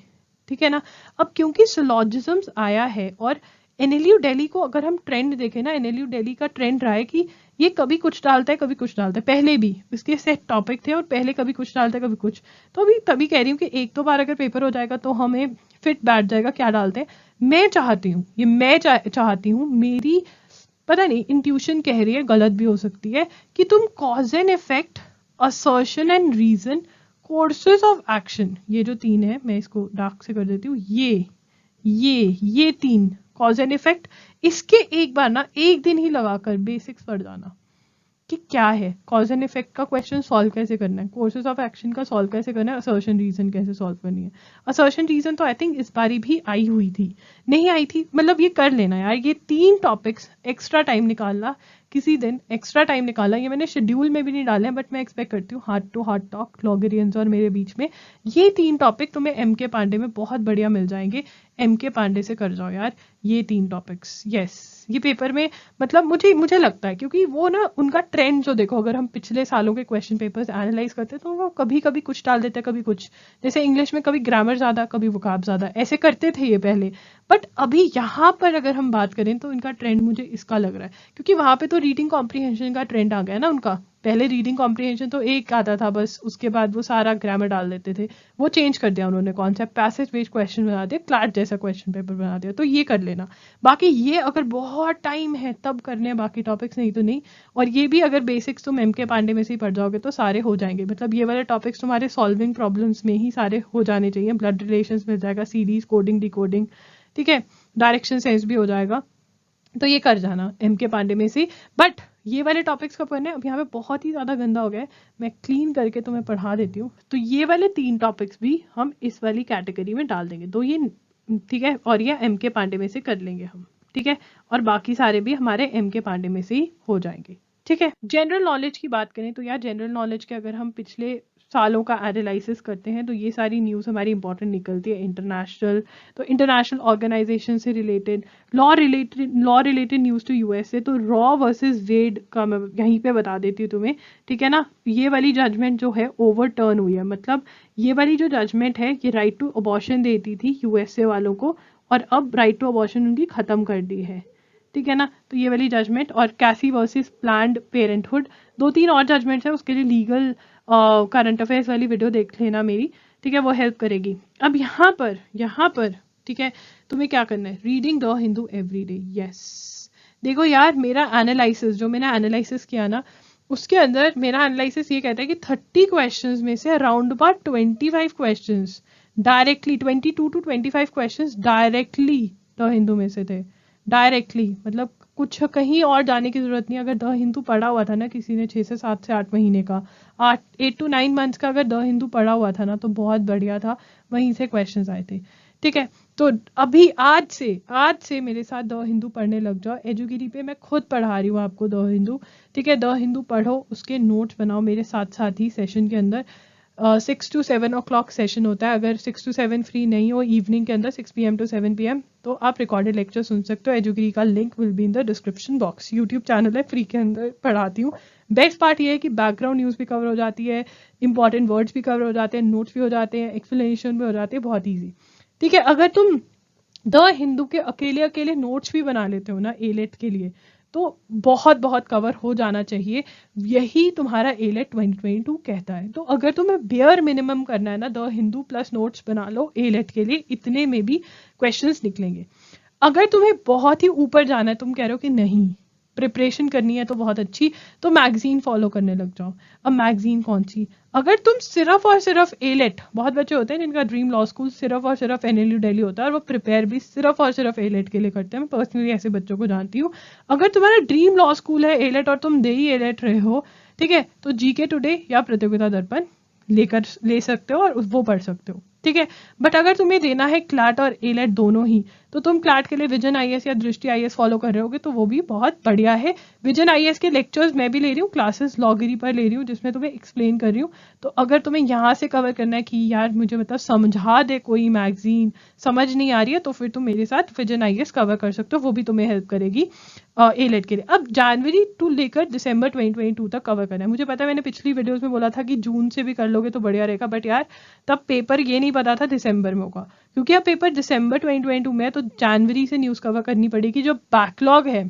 ठीक है ना। अब क्योंकि सिलॉजिज्म्स आया है, और एनएलयू दिल्ली को अगर हम ट्रेंड देखें ना, एनएलयू दिल्ली का ट्रेंड रहा है कि ये कभी कुछ डालता है कभी कुछ डालता है, पहले भी इसके सेट टॉपिक थे और पहले कभी कुछ डालता है कभी कुछ, तो अभी तभी कह रही हूँ कि एक दो बार अगर पेपर हो जाएगा तो हमें फिट बैठ जाएगा क्या डालते हैं। मैं चाहती हूँ, ये मैं चाहती हूँ, मेरी पता नहीं इंट्यूशन कह रही है, गलत भी हो सकती है, कि तुम cause and effect, assertion and reason, courses of action, ये जो 3 है, मैं इसको डार्क से कर देती हूँ, ये 3 कॉज एंड इफेक्ट, इसके एक बार ना एक दिन ही लगाकर बेसिक्स पढ़ जाना कि क्या है कॉज एंड इफेक्ट का क्वेश्चन सॉल्व कैसे करना है, कोर्सेज ऑफ एक्शन का सॉल्व कैसे करना है, असर्शन रीजन कैसे सॉल्व करनी है। असर्शन रीजन तो आई थिंक इस बारी भी आई हुई थी, नहीं आई थी, मतलब ये कर लेना यार, ये 3 टॉपिक्स एक्स्ट्रा टाइम निकालना, किसी दिन एक्स्ट्रा टाइम निकाला, ये मैंने शेड्यूल में भी नहीं डाले हैं, बट मैं एक्सपेक्ट करती हूँ हार्ट टू हार्ट टॉक लॉगरियंस और मेरे बीच में, ये 3 टॉपिक तुम्हें एम के पांडे में बहुत बढ़िया मिल जाएंगे, एम के पांडे से कर जाओ यार ये 3 टॉपिक्स, यस। ये पेपर में मतलब मुझे लगता है, क्योंकि वो ना उनका ट्रेंड जो देखो, अगर हम पिछले सालों के क्वेश्चन पेपर्स एनालाइज करते हैं तो वो कभी कभी कुछ डाल देते हैं, कभी कुछ, जैसे इंग्लिश में कभी ग्रामर ज़्यादा कभी वोकैब ज़्यादा, ऐसे करते थे ये पहले। बट अभी यहाँ पर अगर हम बात करें तो इनका ट्रेंड मुझे इसका लग रहा है, क्योंकि वहाँ पे तो रीडिंग कॉम्प्रीहेंशन का ट्रेंड आ गया ना उनका, पहले रीडिंग कॉम्प्रीहेंशन तो एक आता था बस, उसके बाद वो सारा ग्रामर डाल देते थे, वो चेंज कर दिया उन्होंने, कॉन्सेप्ट पैसेज बेस्ड क्वेश्चन बना दिया, क्लैट जैसा क्वेश्चन पेपर बना दिया, तो ये कर लेना। बाकी ये अगर बहुत टाइम है तब करने हैं बाकी टॉपिक्स, नहीं तो नहीं। और ये भी अगर बेसिक्स तुम एम के पांडे में से ही पढ़ जाओगे तो सारे हो जाएंगे, मतलब ये वाले टॉपिक्स तुम्हारे सॉल्विंग प्रॉब्लम्स में ही सारे हो जाने चाहिए, ब्लड रिलेशंस मिल जाएगा, सीरीज कोडिंग डिकोडिंग, ठीक है, डायरेक्शन सेंस भी हो जाएगा, तो ये कर जाना एम के पांडे में से। बट ये वाले टॉपिक्स कब करने हैं, अब यहाँ पे बहुत ही ज़्यादा गंदा हो गया है, मैं क्लीन करके तुम्हें पढ़ा देती हूँ। तो ये वाले 3 टॉपिक्स भी हम इस वाली कैटेगरी में डाल देंगे, तो ये ठीक है, और ये एम के पांडे में से कर लेंगे हम, ठीक है, और बाकी सारे भी हमारे एम के पांडे में से ही हो जाएंगे, ठीक है। जनरल नॉलेज की बात करें तो यार, जनरल नॉलेज के अगर हम पिछले सालों का एनालिसिस करते हैं तो ये सारी न्यूज़ हमारी इंपॉर्टेंट निकलती है, इंटरनेशनल, तो इंटरनेशनल ऑर्गेनाइजेशन से related, law related news to USA, तो रॉ वर्सेस वेड का मैं यहीं पे बता देती हूँ तुम्हें, ठीक है ना। ये वाली जजमेंट जो है ओवरटर्न हुई है, मतलब ये वाली जो जजमेंट है ये राइट टू अबॉर्शन देती थी यूएसए वालों को, और अब राइट टू अबॉर्शन उनकी ख़त्म कर दी है, ठीक है ना। तो ये वाली जजमेंट, और कैसी वर्सेस प्लान्ड पेरेंटहुड, 2-3 और जजमेंट्स है, उसके लिए लीगल करंट अफेयर्स वाली वीडियो देख लेना मेरी, ठीक है, वो हेल्प करेगी। अब यहाँ पर ठीक है, तुम्हें क्या करना है, reading the Hindu everyday, yes. देखो यार, मेरा एनालिसिस जो मैंने एनालिसिस किया ना, उसके अंदर मेरा एनालिसिस ये कहता है कि 30 क्वेश्चंस में से around about 25 questions directly, 22 to 25 questions directly the Hindu में से थे, डायरेक्टली, मतलब कुछ कहीं और जाने की जरूरत नहीं। अगर द हिंदू पढ़ा हुआ था ना किसी ने 6 से 7 से 8 महीने का, 8 to 9 मंथ्स का अगर द हिंदू पढ़ा हुआ था ना, तो बहुत बढ़िया था, वहीं से क्वेश्चंस आए थे, ठीक है। तो अभी आज से मेरे साथ द हिंदू पढ़ने लग जाओ, एजुगिरी पे मैं खुद पढ़ा रही हूँ आपको द हिंदू, ठीक है। द हिंदू पढ़ो, उसके नोट्स बनाओ मेरे साथ साथ ही सेशन के अंदर, 6 to 7 o'clock सेशन होता है. अगर 6 to 7 फ्री नहीं हो इवनिंग के अंदर 6 PM to 7 PM तो आप रिकॉर्डेड लेक्चर सुन सकते हो. एजुग्री का link will be in the description box. YouTube channel है, फ्री के अंदर पढ़ाती हूँ. बेस्ट पार्ट ये है कि बैकग्राउंड न्यूज़ भी कवर हो जाती है, इंपॉर्टेंट वर्ड्स भी कवर हो जाते हैं, नोट्स भी हो जाते हैं, एक्सप्लेनेशन भी हो जाती है, बहुत ईजी. ठीक है, अगर तुम द हिंदू के अकेले अकेले नोट्स भी बना लेते हो ना एलेट के लिए तो बहुत बहुत कवर हो जाना चाहिए. यही तुम्हारा एलेट 2022 कहता है. तो अगर तुम्हें बेयर मिनिमम करना है ना, द हिंदू प्लस नोट्स बना लो एलेट के लिए, इतने में भी क्वेश्चंस निकलेंगे. अगर तुम्हें बहुत ही ऊपर जाना है, तुम कह रहे हो कि नहीं प्रिपरेशन करनी है तो बहुत अच्छी, तो मैगजीन फॉलो करने लग जाओ. अब मैगजीन कौन सी? अगर तुम सिर्फ और सिर्फ एलेट, बहुत बच्चे होते हैं जिनका ड्रीम लॉ स्कूल सिर्फ और सिर्फ NLU दिल्ली होता है और वो प्रिपेयर भी सिर्फ और सिर्फ एलेट के लिए करते हैं. मैं पर्सनली ऐसे बच्चों को जानती हूँ. अगर तुम्हारा ड्रीम लॉ स्कूल है एलेट और तुम दे ही एलेट रहे हो, ठीक है, तो GK टुडे या प्रतियोगिता दर्पण ले सकते हो और वो पढ़ सकते हो. ठीक है, बट अगर तुम्हें देना है क्लैट और एलेट दोनों ही, तो तुम क्लैट के लिए विजन IAS या दृष्टि IAS फॉलो कर रहे होगे तो वो भी बहुत बढ़िया है. विजन IAS के लेक्चर्स मैं भी ले रही हूँ, क्लासेस लॉगरी पर ले रही हूँ जिसमें तुम्हें एक्सप्लेन कर रही हूँ. तो अगर तुम्हें यहाँ से कवर करना है कि यार मुझे मतलब समझा दे कोई मैगजीन, समझ नहीं आ रही है, तो फिर तुम मेरे साथ विजन IAS कवर कर सकते हो, वो भी तुम्हें हेल्प करेगी एलेट के लिए. अब जनवरी टू लेकर दिसंबर 2022 तक कवर करना है. मुझे पता है मैंने पिछली वीडियोस में बोला था कि जून से भी कर लोगे तो बढ़िया रहेगा, बट यार तब पेपर ये नहीं पता था दिसंबर में होगा, क्योंकि अब पेपर दिसंबर 2022 में है तो जनवरी से न्यूज़ कवर करनी पड़ेगी. जो बैकलॉग है,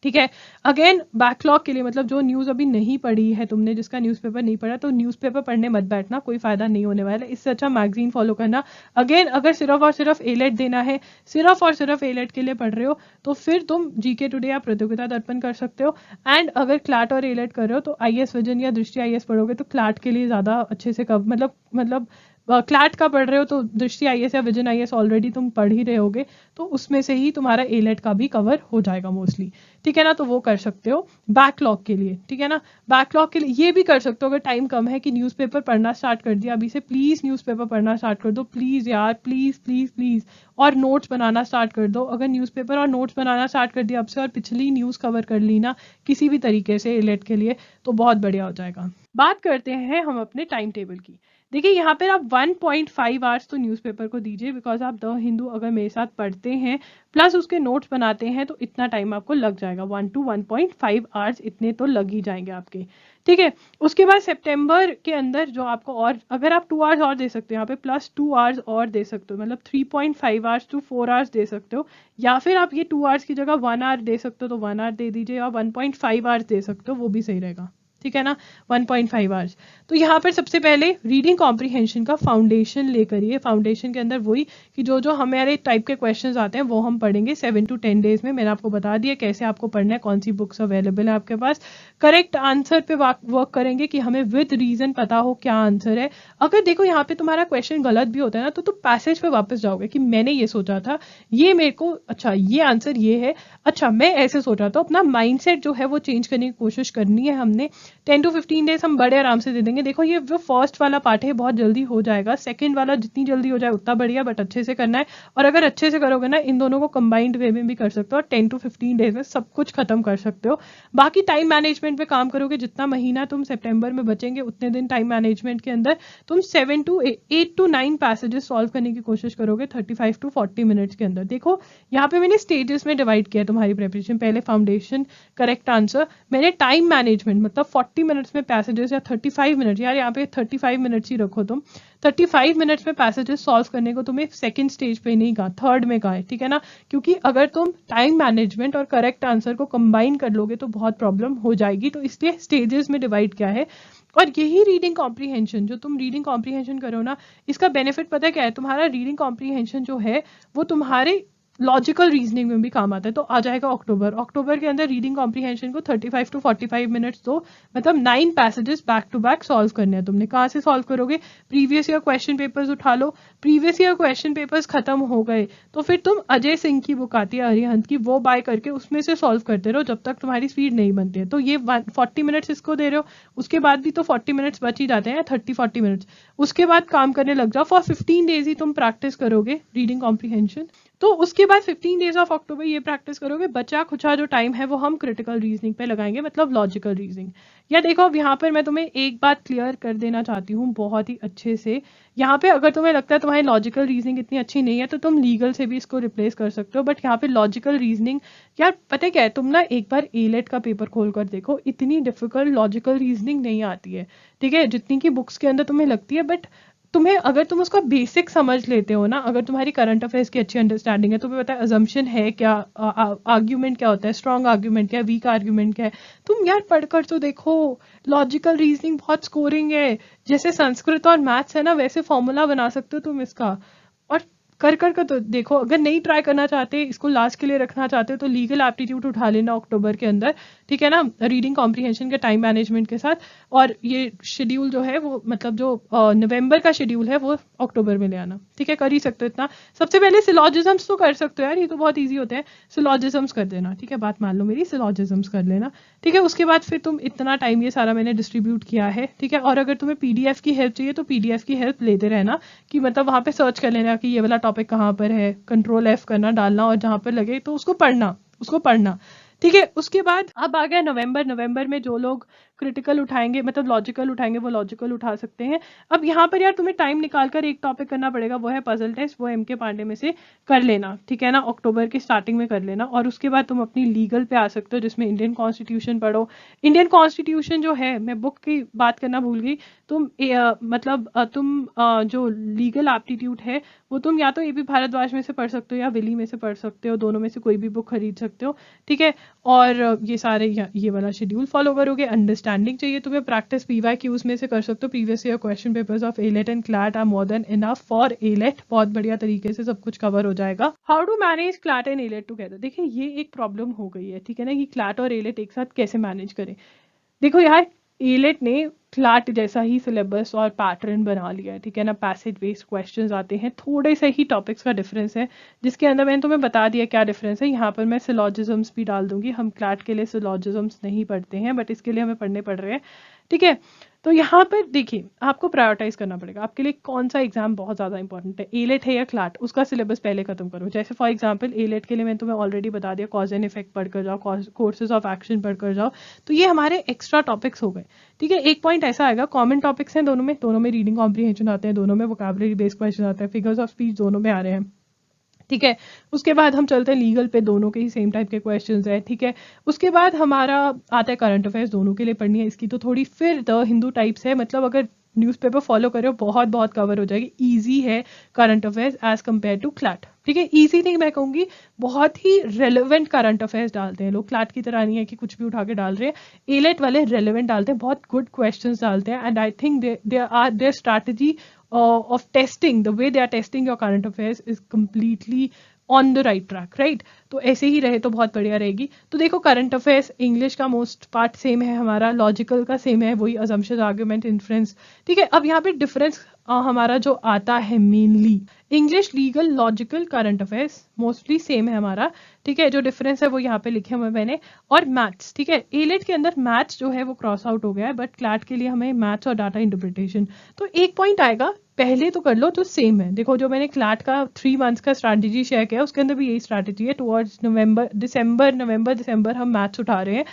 ठीक है, अगेन बैकलॉग के लिए मतलब जो न्यूज़ अभी नहीं पढ़ी है तुमने, जिसका न्यूज़पेपर नहीं पढ़ा, तो न्यूज़पेपर पढ़ने मत बैठना, कोई फायदा नहीं होने वाला है. इससे अच्छा मैगजीन फॉलो करना. अगेन अगर सिर्फ और सिर्फ एलेट देना है, सिर्फ और सिर्फ एलेट के लिए पढ़ रहे हो, तो फिर तुम GK टुडे या प्रतियोगिता दर्पण कर सकते हो. एंड अगर क्लैट और एलेट कर रहे हो तो IAS विजन या दृष्टि IAS पढ़ोगे तो क्लैट के लिए ज़्यादा अच्छे से मतलब क्लैट का पढ़ रहे हो तो दृष्टि IAS या विजन IAS ऑलरेडी तुम पढ़ ही रहे होगे, तो उसमें से ही तुम्हारा एलेट का भी कवर हो जाएगा मोस्टली. ठीक है ना, तो वो कर सकते हो बैकलॉग के लिए. ठीक है ना, बैकलॉग के लिए ये भी कर सकते हो अगर टाइम कम है कि न्यूज़पेपर पढ़ना स्टार्ट कर दिया अभी से, प्लीज़ न्यूज़पेपर पढ़ना स्टार्ट कर दो, प्लीज़ यार, प्लीज़ प्लीज़ प्लीज़. और नोट्स बनाना स्टार्ट कर दो. अगर न्यूज़पेपर और नोट्स बनाना स्टार्ट कर दिया अब से और पिछली न्यूज़ कवर कर ली ना किसी भी तरीके से एलेट के लिए, तो बहुत बढ़िया हो जाएगा. बात करते हैं हम अपने टाइम टेबल की. देखिए यहाँ पर आप 1.5 आवर्स तो न्यूज़पेपर को दीजिए, बिकॉज आप द हिंदू अगर मेरे साथ पढ़ते हैं प्लस उसके नोट्स बनाते हैं तो इतना टाइम आपको लग जाएगा. 1 to 1.5 आवर्स इतने तो लग ही जाएंगे आपके. ठीक है, उसके बाद सितंबर के अंदर जो आपको, और अगर आप 2 आवर्स और दे सकते हो यहाँ पे प्लस 2 आवर्स और दे सकते हो, मतलब 3.5 आवर्स to 4 आवर्स दे सकते हो, या फिर आप ये 2 आवर्स की जगह 1 आवर दे सकते हो तो 1 आवर दे दीजिए, और 1.5 आवर्स दे सकते हो, वो भी सही रहेगा. ठीक है ना, 1.5 आवर्स. तो यहाँ पर सबसे पहले रीडिंग कॉम्प्रीहेंशन का फाउंडेशन लेकर, ये फाउंडेशन के अंदर वही कि जो जो हमारे टाइप के क्वेश्चंस आते हैं वो हम पढ़ेंगे 7 to 10 डेज में. मैंने आपको बता दिया कैसे आपको पढ़ना है, कौन सी बुक्स अवेलेबल है आपके पास. करेक्ट आंसर पे वर्क करेंगे कि हमें विद रीजन पता हो क्या आंसर है. अगर देखो यहाँ पे तुम्हारा क्वेश्चन गलत भी होता है ना तो तुम पैसेज पे वापस जाओगे कि मैंने ये सोचा था, ये मेरे को, अच्छा ये आंसर ये है, अच्छा मैं ऐसे सोचा था. अपना माइंडसेट जो है वो चेंज करने की कोशिश करनी है हमने. 10 to 15 डेज हम बड़े आराम से दे देंगे. देखो ये जो फर्स्ट वाला पार्ट है बहुत जल्दी हो जाएगा, सेकंड वाला जितनी जल्दी हो जाए उतना बढ़िया, बट अच्छे से करना है. और अगर अच्छे से करोगे ना इन दोनों को कंबाइंड वे में भी कर सकते हो और 10 to 15 डेज में सब कुछ खत्म कर सकते हो. बाकी टाइम मैनेजमेंट पे काम करोगे, जितना महीना तुम सितंबर में बचेंगे उतने दिन टाइम मैनेजमेंट के अंदर तुम 8 to 9 पैसेजेस सॉल्व करने की कोशिश करोगे 35 to 40 मिनट्स के अंदर. देखो यहाँ पे मैंने स्टेजेस में डिवाइड किया तुम्हारी प्रिपरेशन. पहले फाउंडेशन, करेक्ट आंसर, मैंने टाइम मैनेजमेंट मतलब 40 मिनट्स में पैसेजेस या 35 मिनट, यार यहाँ पे 35 मिनट्स ही रखो तुम, 35 मिनट्स में पैसेजेस सॉल्व करने को तुम्हें सेकंड स्टेज पे नहीं कहा, थर्ड में कहा है. ठीक है ना, क्योंकि अगर तुम टाइम मैनेजमेंट और करेक्ट आंसर को कंबाइन कर लोगे तो बहुत प्रॉब्लम हो जाएगी, तो इसलिए स्टेजेस में डिवाइड किया है. और यही रीडिंग कॉम्प्रीहेंशन, जो तुम रीडिंग कॉम्प्रीहेंशन करो ना, इसका बेनिफिट पता है क्या है, तुम्हारा रीडिंग कॉम्प्रीहेंशन जो है वो तुम्हारे लॉजिकल रीजनिंग में भी काम आता है. तो आ जाएगा अक्टूबर के अंदर रीडिंग कॉम्प्रीहेंशन को 35 to 45 मिनट्स दो, मतलब 9 passages back to back solve करने हैं तुमने. कहाँ से सॉल्व करोगे, प्रीवियस ईयर क्वेश्चन पेपर्स उठा लो. प्रीवियस ईयर क्वेश्चन पेपर्स खत्म हो गए तो फिर तुम अजय सिंह की बुक आती है अरिहंत की, वो बाय करके उसमें से सॉल्व करते रहो जब तक तुम्हारी स्पीड नहीं बनती है. तो ये 40 मिनट्स इसको दे रहे हो, उसके बाद भी तो 40 मिनट्स बच ही जाते हैं, 30-40 मिनट्स. उसके बाद काम करने लग जाओ. फॉर 15 डेज ही तुम प्रैक्टिस करोगे रीडिंग कॉम्प्रीहेंशन. तो उसके बाद 15 डेज ऑफ अक्टूबर ये प्रैक्टिस करोगे, बचा खुचा जो टाइम है वो हम क्रिटिकल रीजनिंग पे लगाएंगे, मतलब लॉजिकल रीजनिंग। या देखो अब यहाँ पर मैं तुम्हें एक बात क्लियर कर देना चाहती हूँ बहुत ही अच्छे से। यहाँ पे अगर तुम्हें लगता है तुम्हारी लॉजिकल रीजनिंग इतनी अच्छी नहीं है तो तुम लीगल से भी इसको रिप्लेस कर सकते हो, बट यहाँ पे लॉजिकल रीजनिंग, यार पता है क्या है, तुम ना एक बार एलेट का पेपर खोल कर देखो, इतनी डिफिकल्ट लॉजिकल रीजनिंग नहीं आती है, ठीक है, जितनी की बुक्स के अंदर तुम्हें लगती है। बट तुम्हें अगर तुम उसका बेसिक समझ लेते हो ना, अगर तुम्हारी करंट अफेयर्स की अच्छी अंडरस्टैंडिंग है, तुम्हें पता है अजम्पशन है क्या, आर्ग्यूमेंट क्या होता है, स्ट्रॉन्ग आर्ग्यूमेंट क्या है, वीक आर्ग्यूमेंट क्या है, तुम यार पढ़कर तो देखो। लॉजिकल रीजनिंग बहुत स्कोरिंग है, जैसे संस्कृत और मैथ्स है ना वैसे फॉर्मूला बना सकते हो तुम इसका। और कर तो देखो, अगर नहीं ट्राई करना चाहते, इसको लास्ट के लिए रखना चाहते हो, तो लीगल एप्टीट्यूड उठा लेना अक्टूबर के अंदर, ठीक है ना, रीडिंग कॉम्प्रिहेंशन के टाइम मैनेजमेंट के साथ। और ये शेड्यूल जो है वो, मतलब जो नवंबर का शेड्यूल है वो अक्टूबर में ले आना, ठीक है, कर ही सकते हो इतना। सबसे पहले सिलॉजिज्म्स तो कर सकते हो यार, ये तो बहुत ईजी होते हैं, सिलॉजिज्म्स कर देना, ठीक है, बात मान लो मेरी, सिलॉजिज्म्स कर लेना, ठीक है। उसके बाद फिर तुम इतना टाइम ये सारा मैंने डिस्ट्रीब्यूट किया है, ठीक है। और अगर तुम्हें पीडीएफ की हेल्प चाहिए तो पीडीएफ की हेल्प लेते रहना, कि मतलब वहाँ पे सर्च कर लेना कि ये वाला टॉपिक कहाँ पर है, कंट्रोल एफ करना, डालना, और जहाँ पर लगे तो उसको पढ़ना, ठीक है। उसके बाद अब आ गया नवंबर में जो लोग क्रिटिकल उठाएंगे, मतलब लॉजिकल उठाएंगे, वो लॉजिकल उठा सकते हैं। अब यहाँ पर यार तुम्हें टाइम निकाल कर एक टॉपिक करना पड़ेगा, वो है पजल टेस्ट, वो एमके पांडे में से कर लेना, ठीक है ना, अक्टूबर की स्टार्टिंग में कर लेना। और उसके बाद तुम अपनी लीगल पे आ सकते हो, जिसमें इंडियन कॉन्स्टिट्यूशन पढ़ो। इंडियन कॉन्स्टिट्यूशन जो है, मैं बुक की बात करना भूल गई, तुम मतलब तुम जो लीगल एप्टीट्यूड है वो तुम या तो एबी भारद्वाज में से पढ़ सकते हो या विली में से पढ़ सकते हो, दोनों में से कोई भी बुक खरीद सकते हो, ठीक है। और ये सारे ये वाला शेड्यूल फॉलो करोगे। अंडरस्टैंडिंग चाहिए तुम्हें, प्रैक्टिस पीवाईक्यूज में से कर सकते हो, previous year question papers of ALET and CLAT are more than enough for ALET, बहुत बढ़िया तरीके से सब कुछ कवर हो जाएगा। How to manage CLAT and ALET together, देखिए ये एक प्रॉब्लम हो गई है, ठीक है ना, कि क्लैट और एलेट एक साथ कैसे मैनेज करें। देखो यार, एलेट ने क्लाट जैसा ही सिलेबस और पैटर्न बना लिया है, ठीक है ना, पैसेज बेस्ड क्वेश्चंस आते हैं, थोड़े से ही टॉपिक्स का डिफरेंस है, जिसके अंदर मैंने तुम्हें बता दिया क्या डिफरेंस है। यहाँ पर मैं सिलॉजिज्म्स भी डाल दूंगी, हम क्लाट के लिए सिलॉजिज्म्स नहीं पढ़ते हैं, बट इसके लिए हमें पढ़ने पड़ रहे हैं, ठीक है। तो यहाँ पर देखिए, आपको प्रायोरिटाइज करना पड़ेगा, आपके लिए कौन सा एग्जाम बहुत ज़्यादा इंपॉर्टेंट है, एलेट है या क्लाट, उसका सिलेबस पहले खत्म करो। जैसे फॉर एग्जांपल एलेट के लिए मैंने तुम्हें ऑलरेडी बता दिया, कॉज एंड इफेक्ट पढ़कर जाओ, कोर्सेज ऑफ एक्शन पढ़कर जाओ, तो ये हमारे एक्स्ट्रा टॉपिक्स हो गए, ठीक है। एक पॉइंट ऐसा आएगा, कॉमन टॉपिक्स हैं दोनों में रीडिंग कॉम्प्रिहेंशन आते हैं, दोनों में वोकैबुलरी बेस्ड क्वेश्चन आते हैं, फिगर्स ऑफ स्पीच दोनों में आ रहे हैं, ठीक है। उसके बाद हम चलते हैं लीगल पे, दोनों के ही सेम टाइप के क्वेश्चंस हैं, ठीक है। उसके बाद हमारा आता है करंट अफेयर्स, दोनों के लिए पढ़नी है, इसकी तो थोड़ी फिर द हिंदू टाइप्स है, मतलब अगर न्यूज़पेपर फॉलो करो बहुत बहुत कवर हो जाएगी, ईजी है current affairs as compared to CLAT, ठीक है। ईजी नहीं मैं कहूँगी, बहुत ही रेलिवेंट करंट अफेयर्स डालते हैं लोग, क्लैट की तरह नहीं है कि कुछ भी उठा के डाल रहे हैं, एलेट वाले रेलिवेंट डालते हैं, बहुत गुड क्वेश्चंस डालते हैं, and I think their strategy of testing, the way they are testing your current affairs is completely on the right track, right. तो ऐसे ही रहे तो बहुत बढ़िया रहेगी। तो देखो करंट अफेयर्स, इंग्लिश का मोस्ट पार्ट सेम है हमारा, लॉजिकल का सेम है, वही अजम्पशन, आर्गुमेंट, इन्फ्रेंस, ठीक है। अब यहाँ पे डिफरेंस हमारा जो आता है mainly, English, legal, logical, current affairs mostly same है हमारा, ठीक है। जो डिफरेंस है वो यहाँ पे लिखे हुए मैंने, और मैथ्स, ठीक है। एलेट के अंदर मैथ्स जो है वो क्रॉस आउट हो गया है, बट क्लैट के लिए हमें मैथ्स और डाटा इंटरप्रिटेशन, तो एक पॉइंट आएगा, पहले तो कर लो जो सेम है। देखो जो मैंने क्लैट का 3 मंथ्स का स्ट्रैटेजी शेयर किया, उसके अंदर भी यही स्ट्रैटेजी है, टुवर्ड्स नवंबर दिसंबर हम मैथ्स उठा रहे हैं,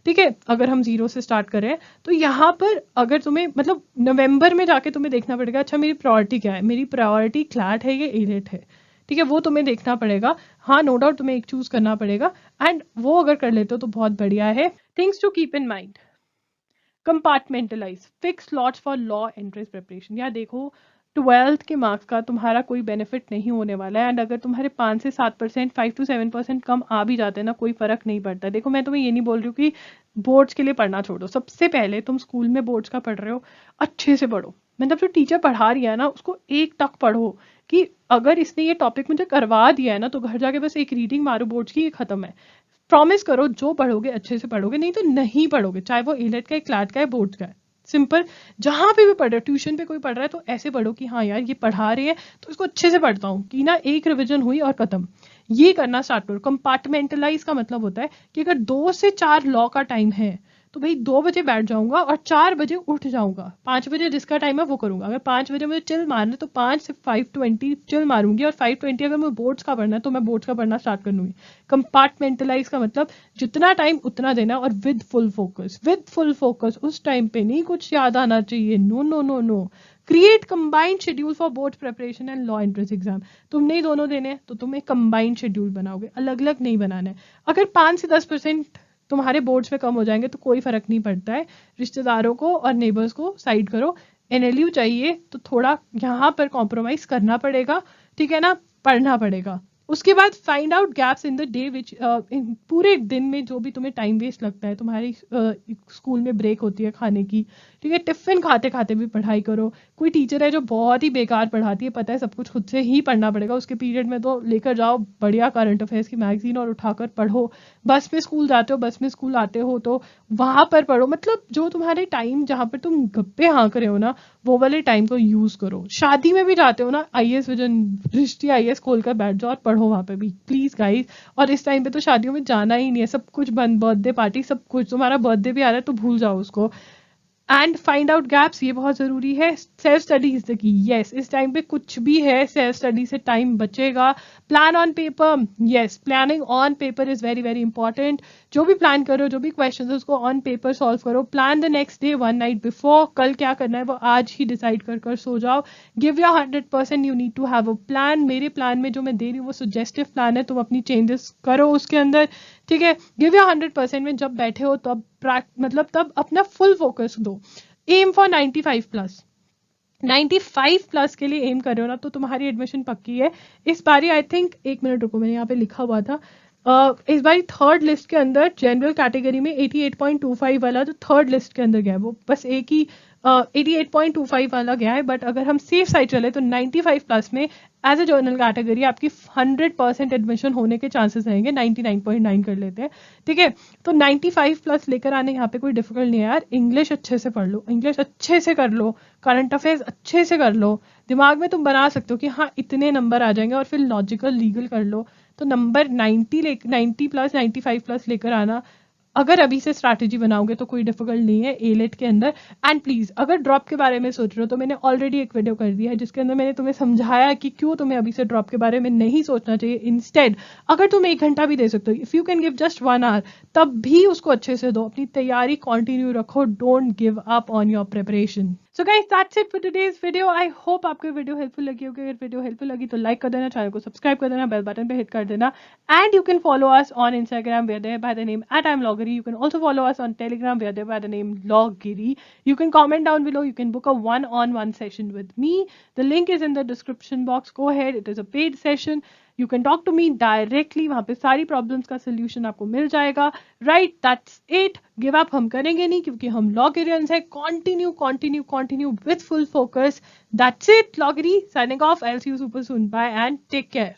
ठीक है। अगर हम 0 से स्टार्ट कर रहे हैं तो यहाँ पर अगर तुम्हें, मतलब नवंबर में जाके तुम्हें देखना पड़ेगा, अच्छा मेरी प्रायोरिटी क्या है, मेरी प्रायोरिटी क्लैट है या एलेट है, ठीक है, वो तुम्हें देखना पड़ेगा। हाँ नो डाउट तुम्हें एक चूज करना पड़ेगा, एंड वो अगर कर लेते हो तो बहुत बढ़िया है। Things to keep in mind, compartmentalise, fix slots for law entrance preparation. या देखो 12th के मार्क्स का तुम्हारा कोई बेनिफिट नहीं होने वाला है, एंड अगर तुम्हारे 5 से 7%, 5 to 7% कम आ भी जाते हैं ना, कोई फर्क नहीं पड़ता। देखो मैं तुम्हें ये नहीं बोल रही हूँ कि बोर्ड्स के लिए पढ़ना छोड़ो, सबसे पहले तुम स्कूल में बोर्ड्स का पढ़ रहे हो, अच्छे से पढ़ो, मतलब जो टीचर पढ़ा रही है ना उसको एक टक पढ़ो, कि अगर इसने ये टॉपिक मुझे करवा दिया है ना तो घर जाके बस एक रीडिंग मारो बोर्ड्स की, ये खत्म है। प्रॉमिस करो जो पढ़ोगे अच्छे से पढ़ोगे, नहीं तो नहीं पढ़ोगे, चाहे वो एलेट का है, क्लैट का है, बोर्ड का है, सिंपल। जहां पे भी पढ़ रहे हो, ट्यूशन पे कोई पढ़ रहा है तो ऐसे पढ़ो कि हाँ यार ये पढ़ा रहे हैं तो इसको अच्छे से पढ़ता हूँ, कि ना एक रिवीजन हुई और खत्म, ये करना स्टार्ट करो। कंपार्टमेंटलाइज का मतलब होता है कि अगर 2 से 4 लॉ का टाइम है तो भाई 2 बजे बैठ जाऊंगा और 4 बजे उठ जाऊंगा, 5 बजे जिसका टाइम है वो करूंगा। अगर 5 बजे मुझे चिल मारना है तो 5 से 5:20 चिल मारूंगी, और 5:20 अगर मुझे बोर्ड्स का पढ़ना है तो मैं बोर्ड्स का पढ़ना स्टार्ट कर दूंगी। कंपार्टमेंटलाइज का मतलब जितना टाइम उतना देना, और with full focus, with full focus. उस टाइम पे नहीं कुछ याद आना चाहिए, no no no no. Create combined schedule for board preparation and law entrance exam. तुमने ही दोनों देने हैं तो तुम एक कंबाइंड शेड्यूल बनाओगे, अलग अलग नहीं बनाना है। अगर 5 से 10% तुम्हारे बोर्ड्स में कम हो जाएंगे तो कोई फर्क नहीं पड़ता है, रिश्तेदारों को और नेबर्स को साइड करो। एनएलयू चाहिए तो थोड़ा यहाँ पर कॉम्प्रोमाइज करना पड़ेगा, ठीक है ना, पढ़ना पड़ेगा। उसके बाद find out gaps in the day which, पूरे दिन में जो भी तुम्हें टाइम वेस्ट लगता है, तुम्हारी स्कूल में ब्रेक होती है खाने की, ठीक है, टिफिन खाते खाते भी पढ़ाई करो। कोई टीचर है जो बहुत ही बेकार पढ़ाती है, पता है सब कुछ खुद से ही पढ़ना पड़ेगा, उसके पीरियड में तो लेकर जाओ बढ़िया करंट अफेयर्स की मैगजीन और उठाकर पढ़ो। बस में स्कूल जाते हो, बस में स्कूल आते हो तो वहां पर पढ़ो। मतलब जो तुम्हारे टाइम जहां पर तुम गप्पे हाँक रहे हो ना, वो वाले टाइम को यूज करो। शादी में भी जाते हो ना, आईएएस विजन दृष्टि आईएएस खोलकर बैठ जाओ और पढ़ो वहां पे भी, प्लीज गाइस। और इस टाइम पे तो शादियों में जाना ही नहीं है, सब कुछ बंद, बर्थडे पार्टी सब कुछ। तुम्हारा बर्थडे भी आ रहा है तो भूल जाओ उसको। एंड फाइंड आउट गैप्स, ये बहुत जरूरी है। Self study is the key, yes, इस टाइम पे कुछ भी है, सेल्फ स्टडी से टाइम बचेगा। Plan on paper, yes, planning on paper is very very important. जो भी प्लान करो, जो भी क्वेश्चन है उसको ऑन पेपर सॉल्व करो। Plan the next day 1 night before, कल क्या करना है वो आज ही डिसाइड कर सो जाओ। Give your 100%, you need to have a plan. मेरे प्लान में जो मैं दे रही हूँ वो सजेस्टिव प्लान है, तुम अपनी चेंजेस करो उसके अंदर, ठीक है। गिव योर 100% में जब बैठे हो तब मतलब तब अपना फुल फोकस दो। एम फॉर 95 प्लस, 95 प्लस के लिए एम कर रहे हो ना तो तुम्हारी एडमिशन पक्की है। इस बारी आई थिंक, एक मिनट रुको, मैंने यहाँ पे लिखा हुआ था, इस बारी थर्ड लिस्ट के अंदर जनरल कैटेगरी में 88.25 वाला जो थर्ड लिस्ट के अंदर गया है, वो बस एक ही 88.25 वाला गया है। बट अगर हम सेफ साइड चले तो 95 प्लस में एज ए जनरल कैटेगरी आपकी 100% एडमिशन होने के चांसेस रहेंगे। 99.9 कर लेते हैं, ठीक है। तो 95 प्लस लेकर आने यहाँ पे कोई डिफिकल्ट नहीं है यार। इंग्लिश अच्छे से पढ़ लो, इंग्लिश अच्छे से कर लो, करंट अफेयर्स अच्छे से कर लो। दिमाग में तुम बना सकते हो कि हाँ इतने नंबर आ जाएंगे, और फिर लॉजिकल लीगल कर लो। तो नंबर 90 प्लस 95 प्लस लेकर आना, अगर अभी से स्ट्रैटेजी बनाओगे तो कोई डिफिकल्ट नहीं है एलेट के अंदर। एंड प्लीज अगर ड्रॉप के बारे में सोच रहे हो तो मैंने ऑलरेडी एक वीडियो कर दिया है जिसके अंदर मैंने तुम्हें समझाया कि क्यों तुम्हें अभी से ड्रॉप के बारे में नहीं सोचना चाहिए। इंस्टेड अगर तुम 1 घंटा भी दे सकते हो, if you can give just 1 hour, तब भी उसको अच्छे से दो, अपनी तैयारी कंटिन्यू रखो, don't give up on your preparation. So guys that's it for today's video. I hope आपको वीडियो हेल्पफुल लगी होगी। अगर वीडियो हेल्पफुल लगी तो लाइक कर देना, चैनल को सब्सक्राइब कर देना, बेल बटन पे हिट कर देना। And you can follow us on Instagram, we are there by the name @IamLoggery. You can also follow us on Telegram, we are there by the name Loggiri. You can comment down below, you can book a one-on-one session with me. The link is in the description box. Go ahead, it is a paid session. You can talk to me directly, वहाँ पे सारी problems का solution आपको मिल जाएगा। Right, that's it. Give up हम करेंगे नहीं क्योंकि हम लॉगेरियंस है। Continue continue continue with full focus. That's it, लॉगेरी signing off. I will see you super soon. Bye and take care.